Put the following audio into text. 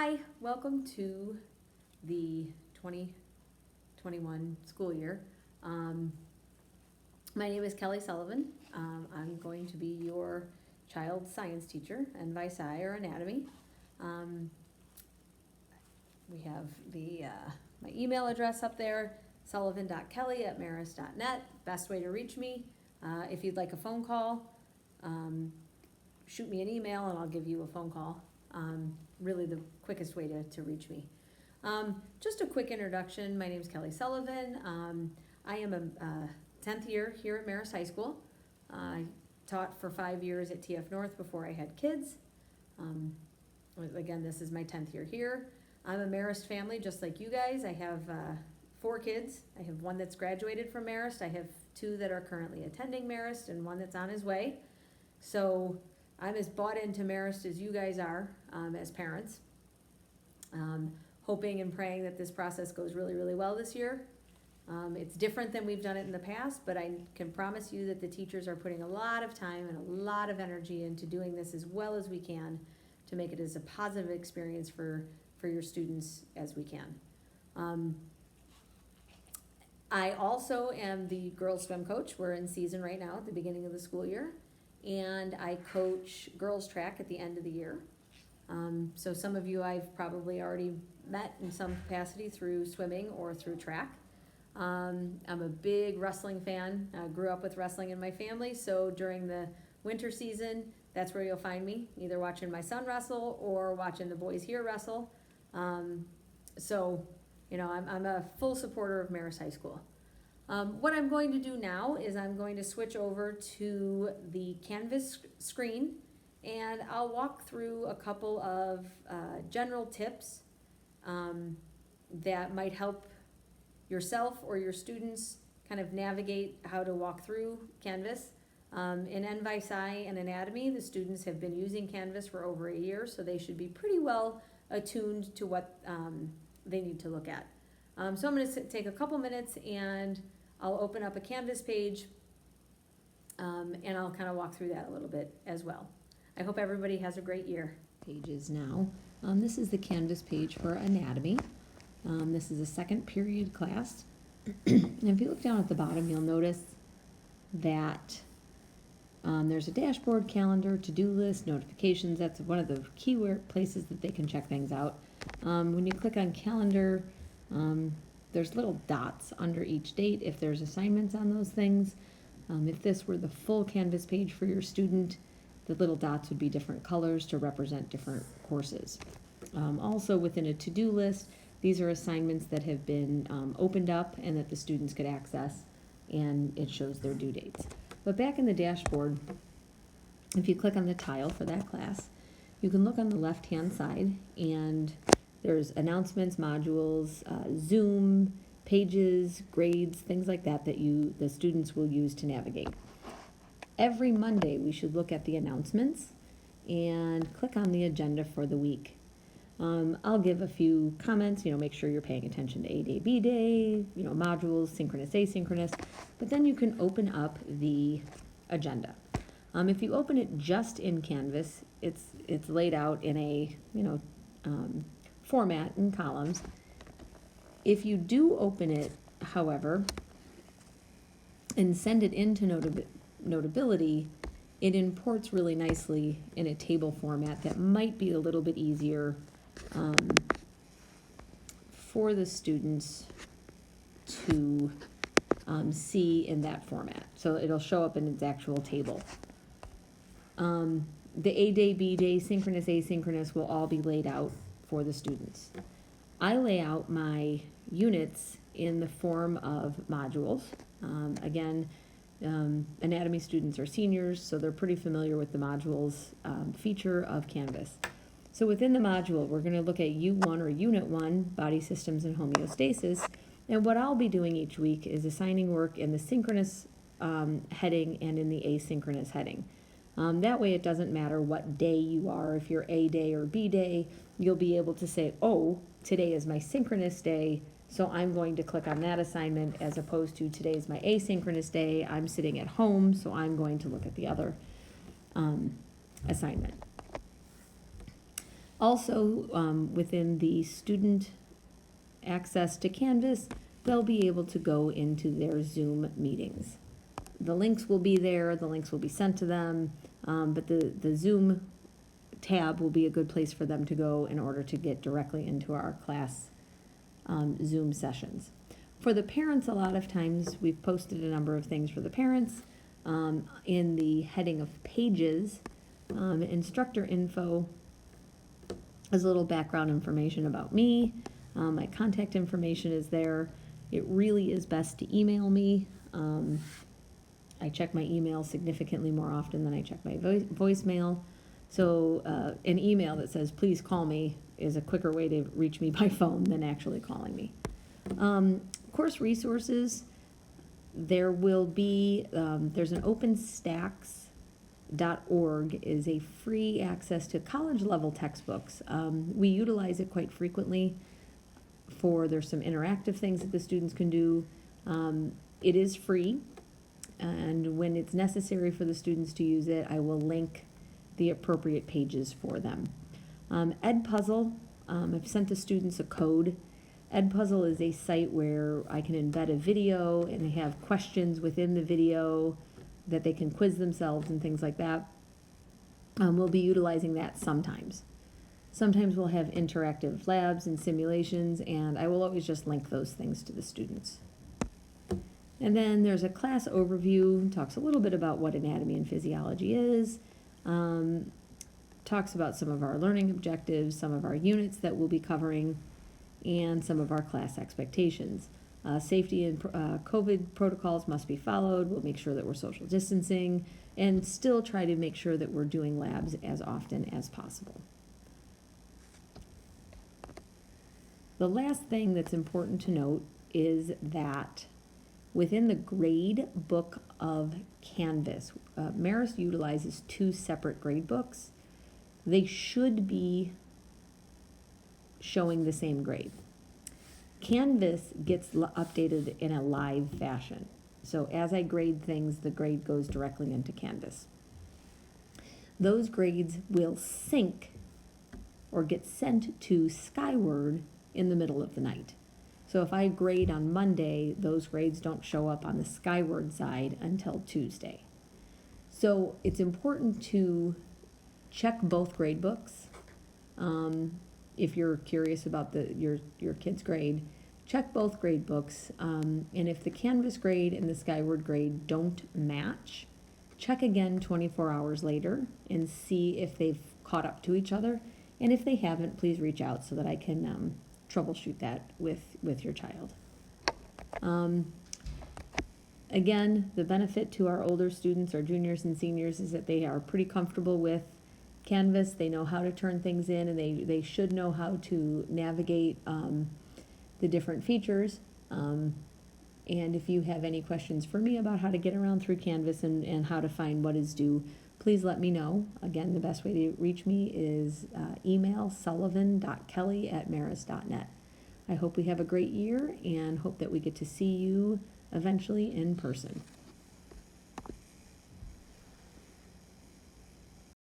Hi, welcome to the 2021 school year. My name is Kelly Sullivan. I'm going to be your child's science teacher, AnatPhys or anatomy. We have my email address up there, sullivan.kelly@marist.net. Best way to reach me. If you'd like a phone call, shoot me an email and I'll give you a phone call. Really the quickest way to reach me. Just a quick introduction. My name is Kelly Sullivan. I am a 10th year here at Marist High School. I taught for 5 years at TF North before I had kids. Again, this is my 10th year here. I'm a Marist family just like you guys. I have 4 kids. I have 1 that's graduated from Marist. I have 2 that are currently attending Marist and 1 that's on his way. So I'm as bought into Marist as you guys are as parents. Hoping and praying that this process goes really, really well this year. It's different than we've done it in the past, but I can promise you that the teachers are putting a lot of time and a lot of energy into doing this as well as we can to make it as a positive experience for your students as we can. I also am the girls swim coach. We're in season right now at the beginning of the school year. And I coach girls track at the end of the year. So some of you I've probably already met in some capacity through swimming or through track. I'm a big wrestling fan. I grew up with wrestling in my family, so during the winter season, that's where you'll find me, either watching my son wrestle or watching the boys here wrestle. So, I'm a full supporter of Marist High School. What I'm going to do now is I'm going to switch over to the Canvas screen and I'll walk through a couple of general tips that might help yourself or your students kind of navigate how to walk through Canvas. In AnatPhys and Anatomy, the students have been using Canvas for over a year, so they should be pretty well attuned to what they need to look at. So I'm going to take a couple minutes and I'll open up a Canvas page and I'll kind of walk through that a little bit as well. I hope everybody has a great year. Pages now. This is the Canvas page for anatomy. This is a second period class. And if you look down at the bottom, you'll notice that there's a dashboard, calendar, to-do list, notifications. That's one of the key places that they can check things out. When you click on calendar, there's little dots under each date if there's assignments on those things. If this were the full Canvas page for your student, the little dots would be different colors to represent different courses. Also within a to-do list, these are assignments that have been opened up and that the students could access, and it shows their due dates. But back in the dashboard, if you click on the tile for that class, you can look on the left-hand side and there's announcements, modules, Zoom, pages, grades, things like that the students will use to navigate. Every Monday we should look at the announcements and click on the agenda for the week. I'll give a few comments, make sure you're paying attention to A Day, B Day, modules, synchronous, asynchronous, but then you can open up the agenda. If you open it just in Canvas, it's laid out in a, format in columns. If you do open it, however, and send it into Notability, it imports really nicely in a table format that might be a little bit easier for the students to see in that format. So it'll show up in its actual table. The A Day, B Day, synchronous, asynchronous will all be laid out for the students. I lay out my units in the form of modules. Again, anatomy students are seniors, so they're pretty familiar with the modules feature of Canvas. So within the module, we're going to look at U1 or Unit 1, Body Systems and Homeostasis. And what I'll be doing each week is assigning work in the synchronous heading and in the asynchronous heading. That way it doesn't matter what day you are, if you're A day or B day, you'll be able to say, oh, today is my synchronous day, so I'm going to click on that assignment, as opposed to today is my asynchronous day, I'm sitting at home, so I'm going to look at the other assignment. Also, within the student access to Canvas, they'll be able to go into their Zoom meetings. The links will be there, the links will be sent to them, but the Zoom tab will be a good place for them to go in order to get directly into our class Zoom sessions. For the parents, a lot of times, we've posted a number of things for the parents. In the heading of pages, instructor info is a little background information about me. My contact information is there. It really is best to email me. I check my email significantly more often than I check my voicemail. So an email that says, please call me, is a quicker way to reach me by phone than actually calling me. Course resources, there will be, there's an OpenStax.org is a free access to college level textbooks. We utilize it quite frequently there's some interactive things that the students can do. It is free, and when it's necessary for the students to use it, I will link the appropriate pages for them. Edpuzzle, I've sent the students a code. Edpuzzle is a site where I can embed a video and they have questions within the video that they can quiz themselves and things like that. We'll be utilizing that sometimes. Sometimes we'll have interactive labs and simulations, and I will always just link those things to the students. And then there's a class overview, talks a little bit about what anatomy and physiology is, talks about some of our learning objectives, some of our units that we'll be covering, and some of our class expectations. Safety and COVID protocols must be followed. We'll make sure that we're social distancing and still try to make sure that we're doing labs as often as possible. The last thing that's important to note is that within the grade book of Canvas, Marist utilizes 2 separate grade books. They should be showing the same grade. Canvas gets updated in a live fashion. So as I grade things, the grade goes directly into Canvas. Those grades will sync or get sent to Skyward in the middle of the night. So if I grade on Monday, those grades don't show up on the Skyward side until Tuesday. So it's important to check both grade books. If you're curious about your kid's grade, check both grade books. And if the Canvas grade and the Skyward grade don't match, check again 24 hours later and see if they've caught up to each other. And if they haven't, please reach out so that I can troubleshoot that with your child. Again, the benefit to our older students, our juniors and seniors, is that they are pretty comfortable with Canvas. They know how to turn things in, and they should know how to navigate the different features. And if you have any questions for me about how to get around through Canvas and how to find what is due, please let me know. Again, the best way to reach me is email sullivan.kelly@marist.net. I hope we have a great year and hope that we get to see you eventually in person.